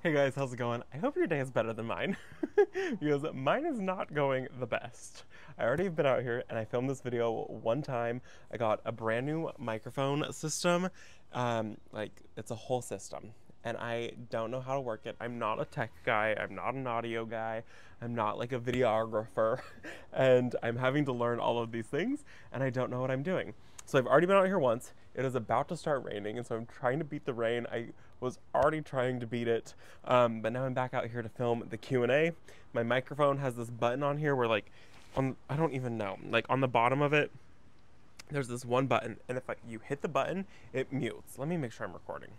Hey guys, how's it going? I hope your day is better than mine, because mine is not going the best. I already have been out here and I filmed this video one time. I got a brand new microphone system, it's a whole system, and I don't know how to work it. I'm not a tech guy, I'm not an audio guy, I'm not like a videographer, and I'm having to learn all of these things, and I don't know what I'm doing. So I've already been out here once. It is about to start raining, and so I'm trying to beat the rain. I was already trying to beat it, but now I'm back out here to film the Q&A. My microphone has this button on here where I don't even know, like on the bottom of it, there's this one button, and if you hit the button, it mutes. Let me make sure I'm recording.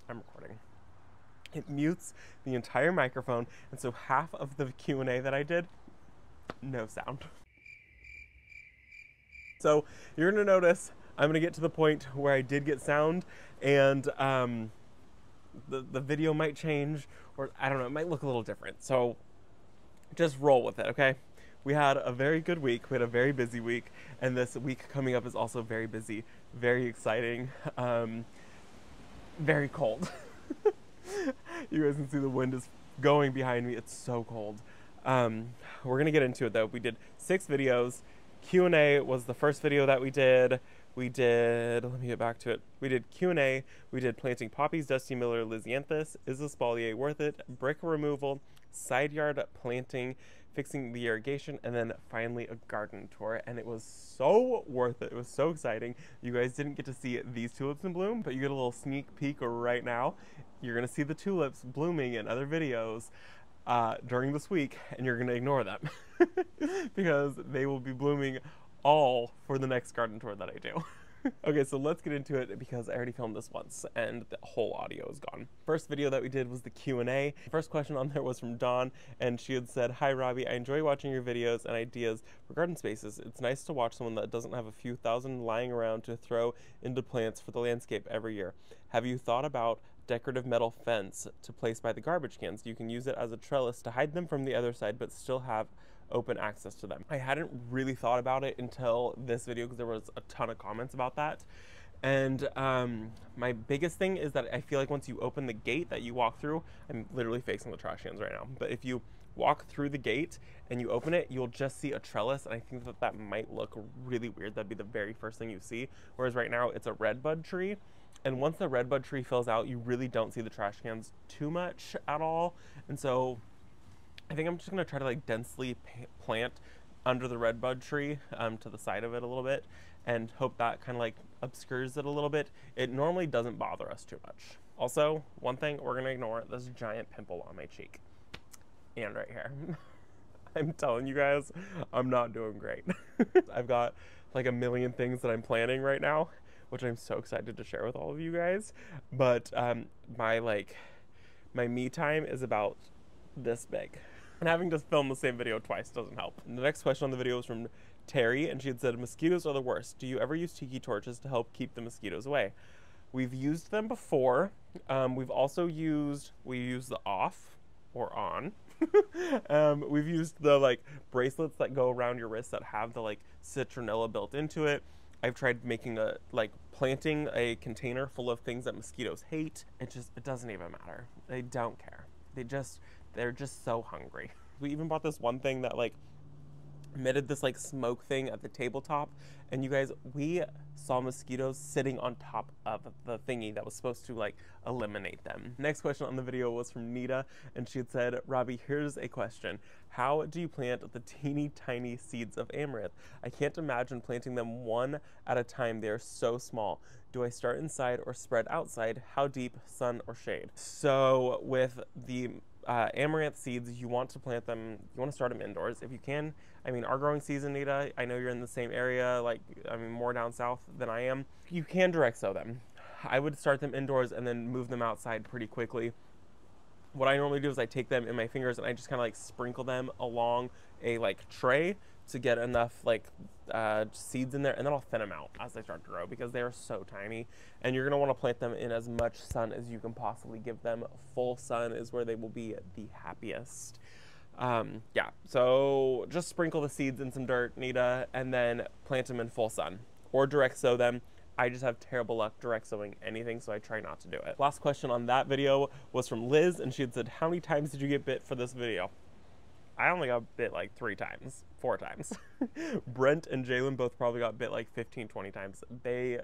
I'm recording. It mutes the entire microphone, and so half of the Q&A that I did, no sound. So you're gonna notice I'm gonna get to the point where I did get sound, and the video might change, or I don't know, it might look a little different. So just roll with it, okay? We had a very good week. We had a very busy week, and this week coming up is also very busy, very exciting, very cold. You guys can see the wind is going behind me. It's so cold. We're gonna get into it though. We did 6 videos. Q&A was the first video that we did. Let me get back to it. We did Q&A, we did planting poppies, Dusty Miller, Lanthus, is the Spalier worth it, brick removal, side yard planting, fixing the irrigation, and then finally a garden tour, and it was so worth it. It was so exciting. You guys didn't get to see these tulips in bloom, but you get a little sneak peek right now. You're gonna see the tulips blooming in other videos during this week, and you're gonna ignore them because they will be blooming all for the next garden tour that I do. Okay, so let's get into it because I already filmed this once and the whole audio is gone. First video that we did was the Q&A. First question on there was from Dawn, and she had said, "Hi Robbie, I enjoy watching your videos and ideas for garden spaces. It's nice to watch someone that doesn't have a few thousand lying around to throw into plants for the landscape every year. Have you thought about decorative metal fence to place by the garbage cans? You can use it as a trellis to hide them from the other side but still have open access to them." I hadn't really thought about it until this video because there was a ton of comments about that. And my biggest thing is that I feel like once you open the gate that you walk through, I'm literally facing the trash cans right now, but if you walk through the gate and you open it, you'll just see a trellis, and I think that that might look really weird. That'd be the very first thing you see, whereas right now it's a redbud tree. And once the redbud tree fills out, you really don't see the trash cans too much at all. And so I think I'm just gonna try to like densely plant under the redbud tree to the side of it a little bit, and hope that kind of like obscures it a little bit. It normally doesn't bother us too much. Also, one thing we're gonna ignore, this giant pimple on my cheek and right here. I'm telling you guys, I'm not doing great. I've got like a million things that I'm planning right now, which I'm so excited to share with all of you guys. But my me time is about this big. And having to film the same video twice doesn't help. And the next question on the video was from Terry, and she had said, "Mosquitoes are the worst. Do you ever use tiki torches to help keep the mosquitoes away?" We've used them before. We've also used the off or on. We've used the like bracelets that go around your wrist that have the like citronella built into it. I've tried making planting a container full of things that mosquitoes hate. It doesn't even matter. They don't care. They're just so hungry. We even bought this one thing that like emitted this like smoke thing at the tabletop, and you guys, we saw mosquitoes sitting on top of the thingy that was supposed to like eliminate them. Next question on the video was from Nita, and she had said, "Robbie, here's a question. How do you plant the teeny tiny seeds of amaranth? I can't imagine planting them one at a time. They're so small. Do I start inside or spread outside? How deep, sun or shade?" So with the amaranth seeds, you want to plant them, you want to start them indoors if you can. I mean, our growing season, Nita, I know you're in the same area, more down south than I am. You can direct sow them. I would start them indoors and then move them outside pretty quickly. What I normally do is I take them in my fingers and I just kind of like sprinkle them along a like tray to get enough seeds in there, and then I'll thin them out as they start to grow because they are so tiny. And you're gonna want to plant them in as much sun as you can possibly give them. Full sun is where they will be the happiest. Yeah, so just sprinkle the seeds in some dirt, Nita, and then plant them in full sun, or direct sow them. I just have terrible luck direct sowing anything, so I try not to do it. Last question on that video was from Liz, and she had said, how many times did you get bit for this video? I only got bit like 4 times. Brent and Jalen both probably got bit like 15, 20 times. They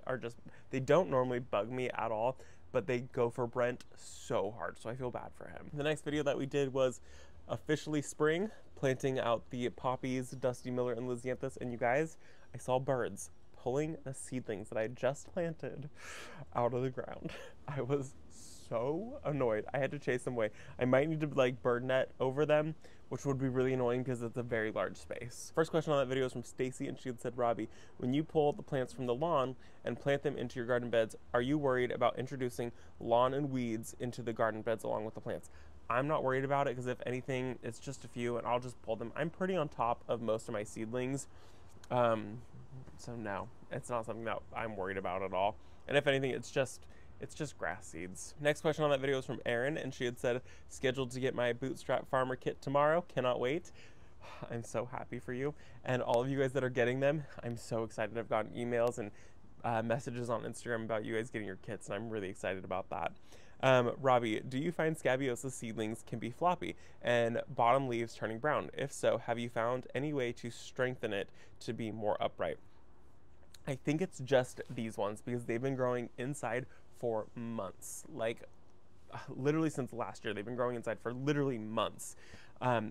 don't normally bug me at all, but they go for Brent so hard, so I feel bad for him. The next video that we did was officially spring, planting out the poppies, Dusty Miller and Lisianthus, and you guys, I saw birds pulling the seedlings that I just planted out of the ground. I was so annoyed. I had to chase them away. I might need to like bird net over them, which would be really annoying because it's a very large space. First question on that video is from Stacy, and she had said, Robbie, when you pull the plants from the lawn and plant them into your garden beds, are you worried about introducing lawn and weeds into the garden beds along with the plants? I'm not worried about it because if anything, it's just a few and I'll just pull them. I'm pretty on top of most of my seedlings. So no, it's not something that I'm worried about at all. And if anything, it's just grass seeds. Next question on that video is from Erin, and she had said, scheduled to get my Bootstrap Farmer kit tomorrow. Cannot wait. I'm so happy for you. And all of you guys that are getting them, I'm so excited. I've gotten emails and messages on Instagram about you guys getting your kits, and I'm really excited about that. Robbie, do you find Scabiosa seedlings can be floppy and bottom leaves turning brown? If so, have you found any way to strengthen it to be more upright? I think it's just these ones because they've been growing inside for months, like literally since last year. They've been growing inside for literally months,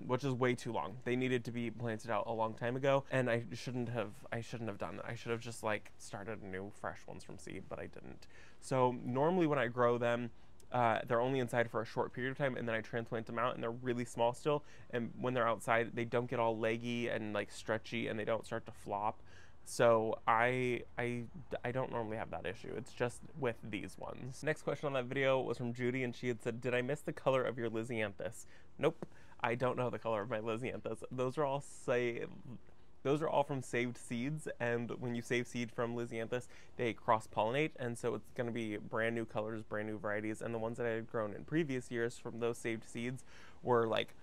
which is way too long. They needed to be planted out a long time ago, and I shouldn't have done that. I should have just like started new fresh ones from seed, but I didn't. So normally when I grow them, they're only inside for a short period of time, and then I transplant them out, and they're really small still, and when they're outside they don't get all leggy and like stretchy, and they don't start to flop. So I don't normally have that issue. It's just with these ones. Next question on that video was from Judy, and she had said, did I miss the color of your Lisianthus? Nope, I don't know the color of my Lisianthus. Those are all from saved seeds, and when you save seed from Lisianthus, they cross-pollinate, and so it's going to be brand new colors, brand new varieties, and the ones that I had grown in previous years from those saved seeds were like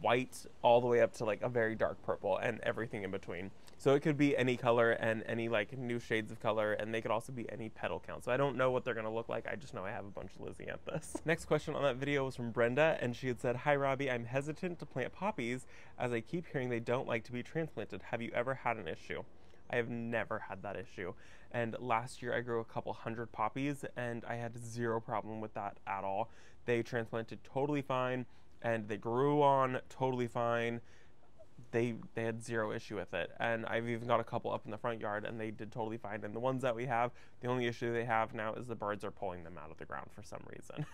white all the way up to like a very dark purple and everything in between. So it could be any color and any like new shades of color, and they could also be any petal count. So I don't know what they're gonna look like. I just know I have a bunch of Lisianthus. Next question on that video was from Brenda, and she had said, hi Robbie, I'm hesitant to plant poppies as I keep hearing they don't like to be transplanted. Have you ever had an issue? I have never had that issue. And last year I grew a couple hundred poppies and I had zero problem with that at all. They transplanted totally fine, and they grew on totally fine. They had zero issue with it, and I've even got a couple up in the front yard and they did totally fine. And the ones that we have, the only issue they have now is the birds are pulling them out of the ground for some reason.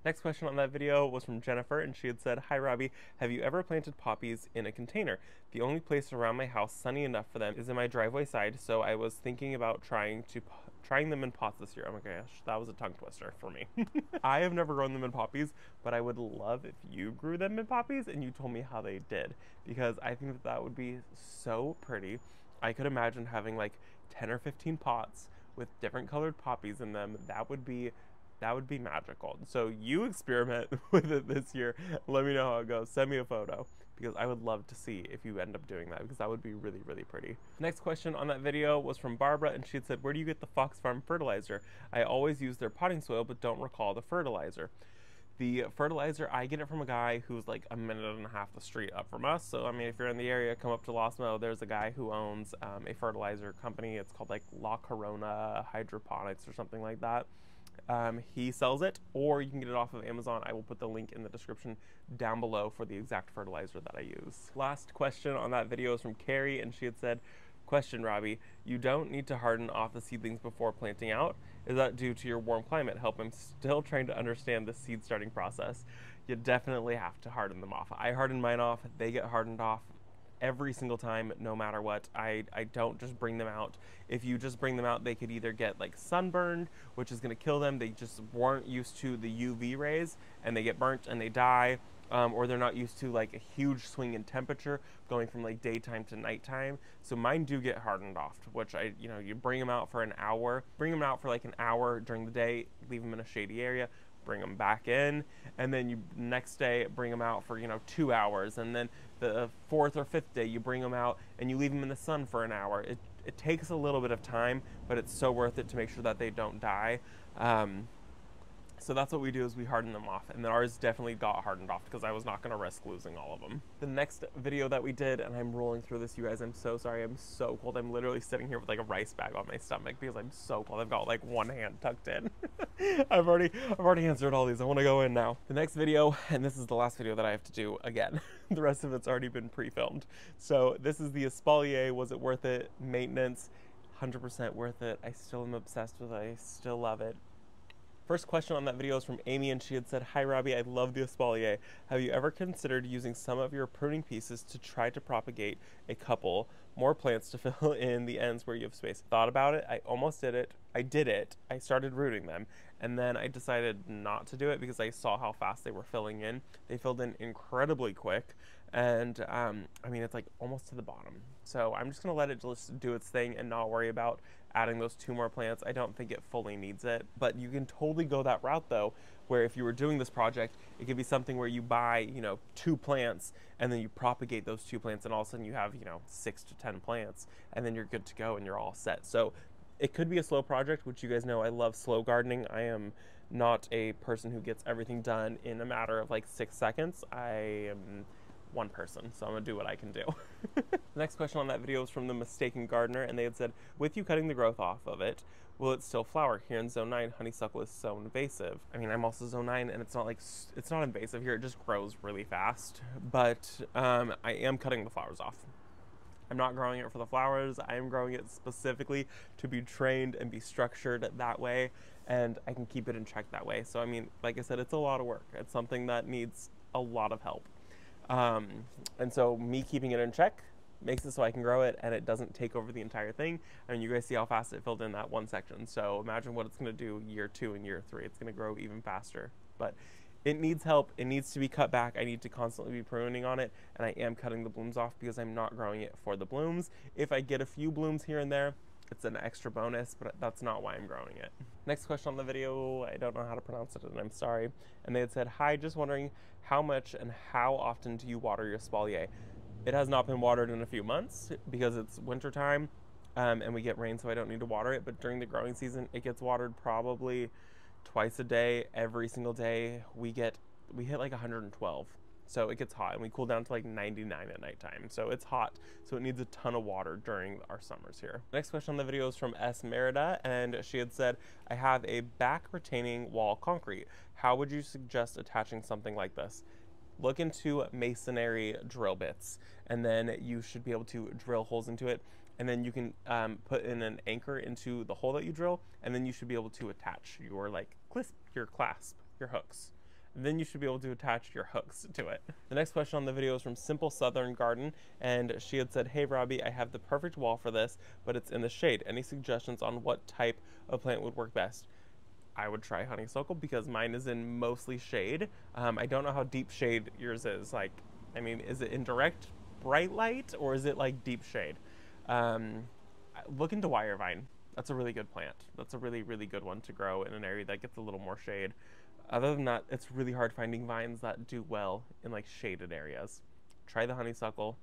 Next question on that video was from Jennifer, and she had said, hi Robbie, have you ever planted poppies in a container? The only place around my house sunny enough for them is in my driveway side, so I was thinking about trying them in pots this year. Oh my gosh, that was a tongue twister for me. I have never grown them in poppies, but I would love if you grew them in poppies and you told me how they did, because I think that would be so pretty. I could imagine having like 10 or 15 pots with different colored poppies in them. That would be magical. So you experiment with it this year. Let me know how it goes. Send me a photo, because I would love to see if you end up doing that, because that would be really, really pretty. Next question on that video was from Barbara, and she had said, where do you get the Fox Farm fertilizer? I always use their potting soil, but don't recall the fertilizer. The fertilizer, I get it from a guy who's like a minute and a half the street up from us. So, I mean, if you're in the area, come up to Lost Meadow. There's a guy who owns a fertilizer company. It's called like La Corona Hydroponics or something like that. He sells it, or you can get it off of Amazon. I will put the link in the description down below for the exact fertilizer that I use. Last question on that video is from Carrie, and she had said, question Robbie, you don't need to harden off the seedlings before planting out. Is that due to your warm climate? Help, I'm still trying to understand the seed starting process. You definitely have to harden them off. I harden mine off, they get hardened off every single time, no matter what. I don't just bring them out. If you just bring them out, they could either get like sunburned, which is going to kill them. They just weren't used to the UV rays and they get burnt and they die, or they're not used to like a huge swing in temperature going from like daytime to nighttime. So mine do get hardened off, which you bring them out for an hour, bring them out for like an hour during the day, leave them in a shady area, bring them back in, and then you next day bring them out for 2 hours, and then the 4th or 5th day you bring them out and you leave them in the sun for an hour. it takes a little bit of time, but it's so worth it to make sure that they don't die. So that's what we do, is we harden them off, and then ours definitely got hardened off because I was not going to risk losing all of them. The next video that we did, and I'm rolling through this, you guys, I'm so sorry, I'm so cold. I'm literally sitting here with like a rice bag on my stomach because I'm so cold. I've got like one hand tucked in. I've already answered all these. I want to go in now. The next video, and this is the last video that I have to do again. The rest of it's already been pre-filmed. So this is the espalier. Was it worth it? Maintenance, 100% worth it. I still am obsessed with it. I still love it. First question on that video is from Amy, and she had said, "Hi Robbie, I love the espalier. Have you ever considered using some of your pruning pieces to try to propagate a couple more plants to fill in the ends where you have space?" Thought about it. I almost did it. I did it. I started rooting them, and then I decided not to do it because I saw how fast they were filling in. They filled in incredibly quick, and I mean, it's like almost to the bottom. So I'm just gonna let it just do its thing and not worry about adding those 2 more plants. I don't think it fully needs it, but you can totally go that route though, where if you were doing this project, it could be something where you buy, you know, 2 plants and then you propagate those 2 plants, and all of a sudden you have, you know, 6 to 10 plants, and then you're good to go and you're all set. So it could be a slow project, which you guys know I love slow gardening. I am not a person who gets everything done in a matter of like 6 seconds. I am one person, so I'm gonna do what I can do. The next question on that video was from the Mistaken Gardener, and they had said, "With you cutting the growth off of it, will it still flower? Here in zone 9, honeysuckle is so invasive." I mean, I'm also zone 9, and it's not like, it's not invasive here, it just grows really fast. But I am cutting the flowers off. I'm not growing it for the flowers. I am growing it specifically to be trained and be structured that way, and I can keep it in check that way. So I mean, like I said, it's a lot of work. It's something that needs a lot of help. And so me keeping it in check makes it so I can grow it and it doesn't take over the entire thing. I mean, you guys see how fast it filled in that one section. So imagine what it's going to do year 2 and year 3. It's going to grow even faster, but it needs help. It needs to be cut back. I need to constantly be pruning on it, and I am cutting the blooms off because I'm not growing it for the blooms. If I get a few blooms here and there, it's an extra bonus, but that's not why I'm growing it. Next question on the video, I don't know how to pronounce it, and I'm sorry. And they had said, "Hi, just wondering how much and how often do you water your espalier?" It has not been watered in a few months because it's winter time, and we get rain, so I don't need to water it. But during the growing season, it gets watered probably twice a day, every single day. We hit like 112. So it gets hot, and we cool down to like 99 at nighttime. So it's hot, so it needs a ton of water during our summers here. Next question on the video is from S. Merida, and she had said, "I have a back retaining wall concrete. How would you suggest attaching something like this?" Look into masonry drill bits, and then you should be able to drill holes into it, and then you can put in an anchor into the hole that you drill, and then you should be able to attach your like clasp, your hooks. Then you should be able to attach your hooks to it. The next question on the video is from Simple Southern Garden, and she had said, "Hey Robbie, I have the perfect wall for this, but it's in the shade. Any suggestions on what type of plant would work best?" I would try honeysuckle because mine is in mostly shade. I don't know how deep shade yours is. Like, I mean, is it in direct bright light or is it like deep shade? Look into wire vine. That's a really good plant. That's a really, really good one to grow in an area that gets a little more shade. Other than that, it's really hard finding vines that do well in like shaded areas. Try the honeysuckle.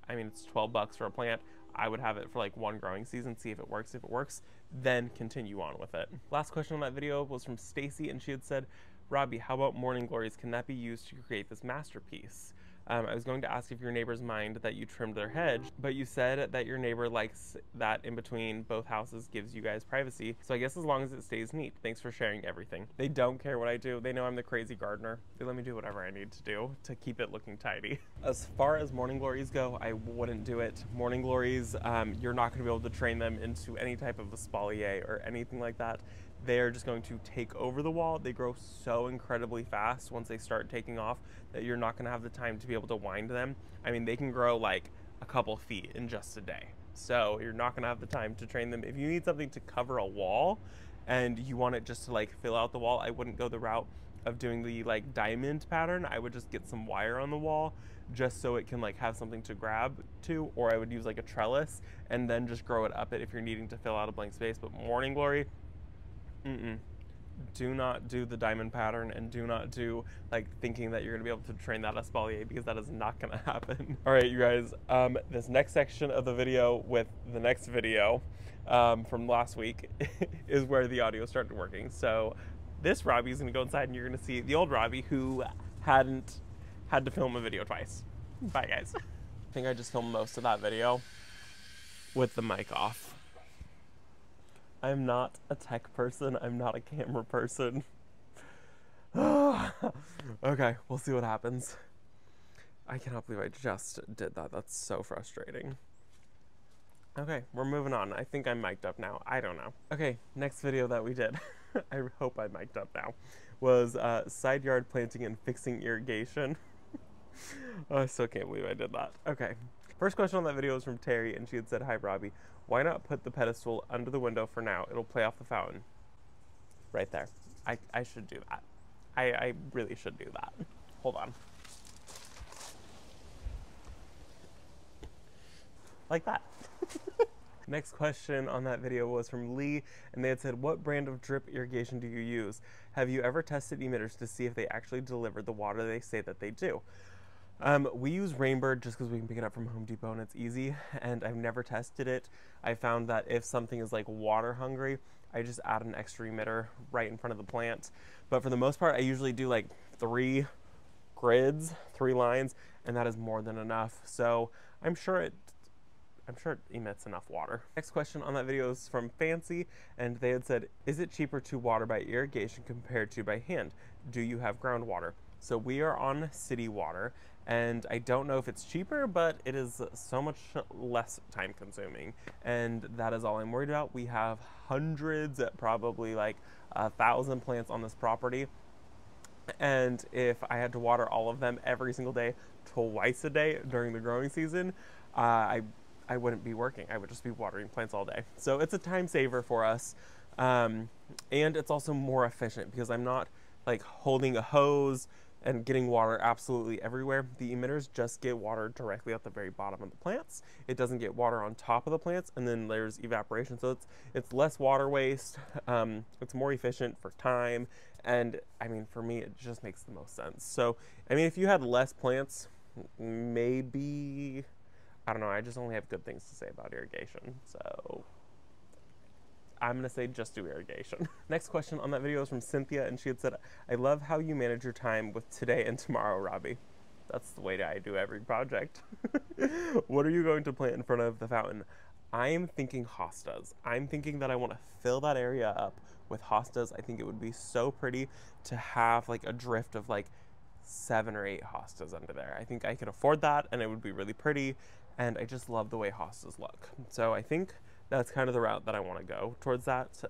I mean, it's 12 bucks for a plant. I would have it for like 1 growing season, see if it works. If it works, then continue on with it. Last question on that video was from Stacy, and she had said, "Robbie, how about morning glories? Can that be used to create this masterpiece?" I was going to ask if your neighbors mind that you trimmed their hedge, but you said that your neighbor likes that in between both houses gives you guys privacy. So I guess as long as it stays neat. Thanks for sharing everything. They don't care what I do. They know I'm the crazy gardener. They let me do whatever I need to do to keep it looking tidy. As far as morning glories go, I wouldn't do it. Morning glories, you're not going to be able to train them into any type of espalier or anything like that. They're just going to take over the wall. They grow so incredibly fast once they start taking off that you're not going to have the time to be able to wind them. I mean, they can grow like a couple feet in just a day. So you're not going to have the time to train them. If you need something to cover a wall and you want it just to like fill out the wall, I wouldn't go the route of doing the like diamond pattern. I would just get some wire on the wall just so it can like have something to grab to, or I would use like a trellis and then just grow it up it if you're needing to fill out a blank space. But morning glory, do not do the diamond pattern, and do not do like thinking that you're gonna be able to train that espalier, because that is not gonna happen. All right, you guys, this next section of the video with the next video from last week is where the audio started working. So this Robbie is gonna go inside and you're gonna see the old Robbie who hadn't had to film a video twice. Bye guys. I think I just filmed most of that video with the mic off. I'm not a tech person. I'm not a camera person. Okay, we'll see what happens. I cannot believe I just did that. That's so frustrating. Okay, we're moving on. I think I'm mic'd up now. I don't know. Okay, next video that we did, I hope I'm mic'd up now, was side yard planting and fixing irrigation. Oh, I still can't believe I did that. Okay. First question on that video was from Terry, and she had said, "Hi, Robbie. Why not put the pedestal under the window for now? It'll play off the fountain." Right there. I should do that. I really should do that. Hold on. Like that. Next question on that video was from Lee, and they had said, "What brand of drip irrigation do you use? Have you ever tested emitters to see if they actually deliver the water they say that they do?" We use Rainbird just because we can pick it up from Home Depot and it's easy, and I've never tested it. I found that if something is like water hungry, I just add an extra emitter right in front of the plant. But for the most part, I usually do like 3 grids, 3 lines, and that is more than enough. So I'm sure it emits enough water. Next question on that video is from Fancy, and they had said, "Is it cheaper to water by irrigation compared to by hand? Do you have groundwater?" So we are on city water, and I don't know if it's cheaper, but it is so much less time consuming, and that is all I'm worried about. We have hundreds, probably like 1,000 plants on this property, and if I had to water all of them every single day, twice a day during the growing season, I wouldn't be working. I would just be watering plants all day. So it's a time saver for us, and it's also more efficient because I'm not like holding a hose and getting water absolutely everywhere. The emitters just get water directly at the very bottom of the plants. It doesn't get water on top of the plants, and then there's evaporation. So it's less water waste. It's more efficient for time, and I mean, for me, it just makes the most sense. So, I mean, if you had less plants, maybe, I don't know, I just only have good things to say about irrigation. So I'm gonna say just do irrigation. Next question on that video is from Cynthia, and she had said, "I love how you manage your time with today and tomorrow, Robbie." That's the way I do every project. "What are you going to plant in front of the fountain?" I am thinking hostas. I'm thinking that I want to fill that area up with hostas. I think it would be so pretty to have like a drift of like 7 or 8 hostas under there. I think I could afford that, and it would be really pretty, and I just love the way hostas look. So I think that's kind of the route that I want to go towards that.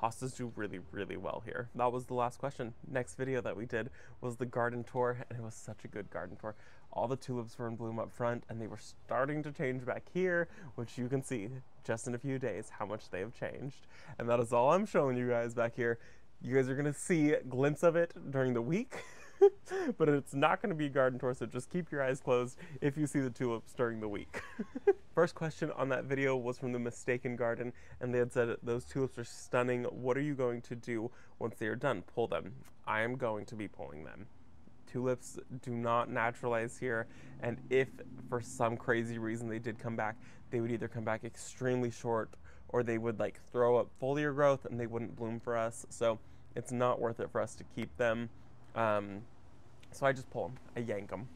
Hostas do really, really well here. That was the last question. Next video that we did was the garden tour, and it was such a good garden tour. All the tulips were in bloom up front, and they were starting to change back here, which you can see just in a few days how much they have changed. And that is all I'm showing you guys back here. You guys are gonna see a glimpse of it during the week, but it's not gonna be a garden tour, so just keep your eyes closed if you see the tulips during the week. First question on that video was from the Mistaken Garden, and they had said, "Those tulips are stunning. What are you going to do once they are done? Pull them." I am going to be pulling them. Tulips do not naturalize here, and if for some crazy reason they did come back, they would either come back extremely short, or they would like throw up foliar growth and they wouldn't bloom for us. So it's not worth it for us to keep them. So I just pull them, I yank them.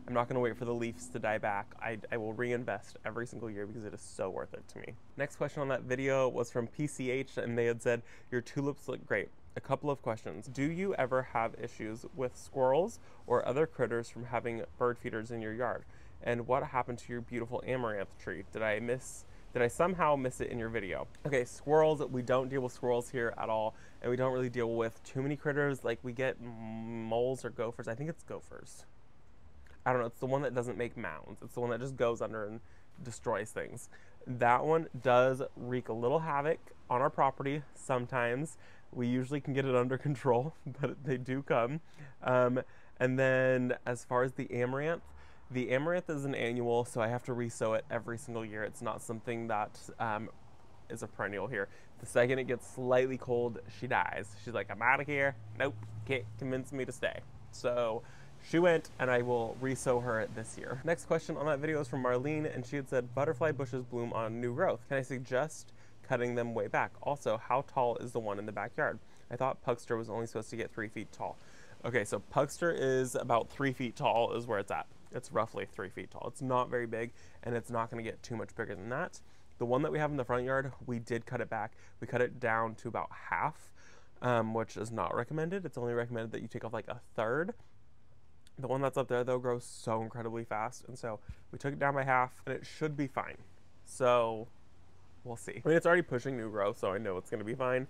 I'm not gonna wait for the leaves to die back. I will reinvest every single year because it is so worth it to me. Next question on that video was from PCH, and they had said, "Your tulips look great. A couple of questions. Do you ever have issues with squirrels or other critters from having bird feeders in your yard? And what happened to your beautiful amaranth tree? Did I somehow miss it in your video?" Okay, squirrels, we don't deal with squirrels here at all, and we don't really deal with too many critters. Like, we get moles or gophers. I think it's gophers. I don't know, it's the one that doesn't make mounds. It's the one that just goes under and destroys things. That one does wreak a little havoc on our property sometimes. We usually can get it under control, but they do come. And then as far as the amaranth is an annual, so I have to resow it every single year. It's not something that is a perennial here. The second it gets slightly cold, she dies. She's like, I'm out of here. Nope, can't convince me to stay. So she went, and I will re-sow her this year. Next question on that video is from Marlene, and she had said, butterfly bushes bloom on new growth. Can I suggest cutting them way back? Also, how tall is the one in the backyard? I thought Pugster was only supposed to get 3 feet tall. Okay, so Pugster is about 3 feet tall is where it's at. It's roughly 3 feet tall. It's not very big, and it's not gonna get too much bigger than that. The one that we have in the front yard, we did cut it back. We cut it down to about half, which is not recommended. It's only recommended that you take off like a third. The one that's up there though grows so incredibly fast, and so we took it down by half, and it should be fine. So we'll see. I mean, it's already pushing new growth, so I know it's gonna be fine.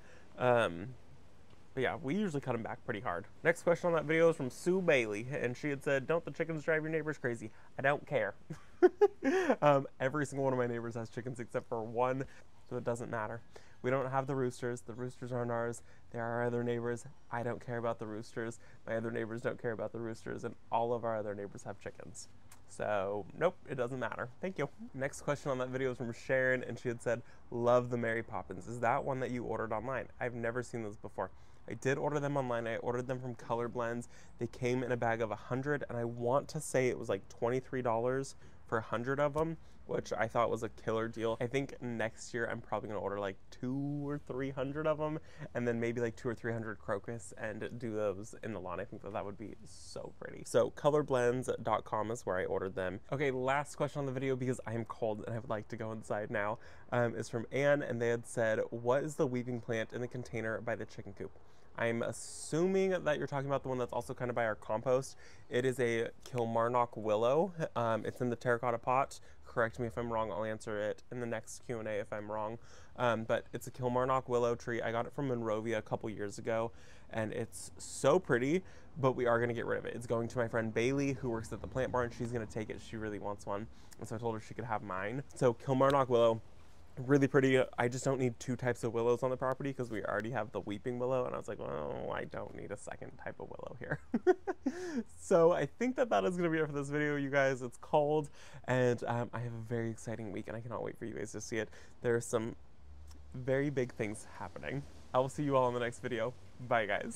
But yeah, we usually cut them back pretty hard. Next question on that video is from Sue Bailey, and she had said, don't the chickens drive your neighbors crazy? I don't care. Every single one of my neighbors has chickens except for one, so it doesn't matter. We don't have the roosters. The roosters aren't ours. They're our other neighbors. I don't care about the roosters. My other neighbors don't care about the roosters, and all of our other neighbors have chickens. So, nope, it doesn't matter. Thank you. Next question on that video is from Sharon, and she had said, love the Mary Poppins. Is that one that you ordered online? I've never seen those before. I did order them online. I ordered them from Color Blends. They came in a bag of 100, and I want to say it was like $23 for 100 of them, which I thought was a killer deal. I think next year I'm probably gonna order like 200 or 300 of them, and then maybe like 200 or 300 crocus and do those in the lawn. I think that that would be so pretty. So colorblends.com is where I ordered them. Okay, last question on the video, because I am cold and I would like to go inside now, is from Anne, and they had said, what is the weeping plant in the container by the chicken coop? I'm assuming that you're talking about the one that's also kind of by our compost. It is a Kilmarnock willow. It's in the terracotta pot. Correct me if I'm wrong. I'll answer it in the next Q&A if I'm wrong. But it's a Kilmarnock willow tree. I got it from Monrovia a couple years ago, and it's so pretty, but we are going to get rid of it. It's going to my friend Bailey, who works at the plant barn. She's going to take it. She really wants one, and so I told her she could have mine. So Kilmarnock willow. Really pretty. I just don't need 2 types of willows on the property because we already have the weeping willow, and I was like, well, I don't need a second type of willow here. So I think that that is going to be it for this video, you guys. It's cold, and I have a very exciting week, and I cannot wait for you guys to see it. There are some very big things happening. I will see you all in the next video. Bye, guys.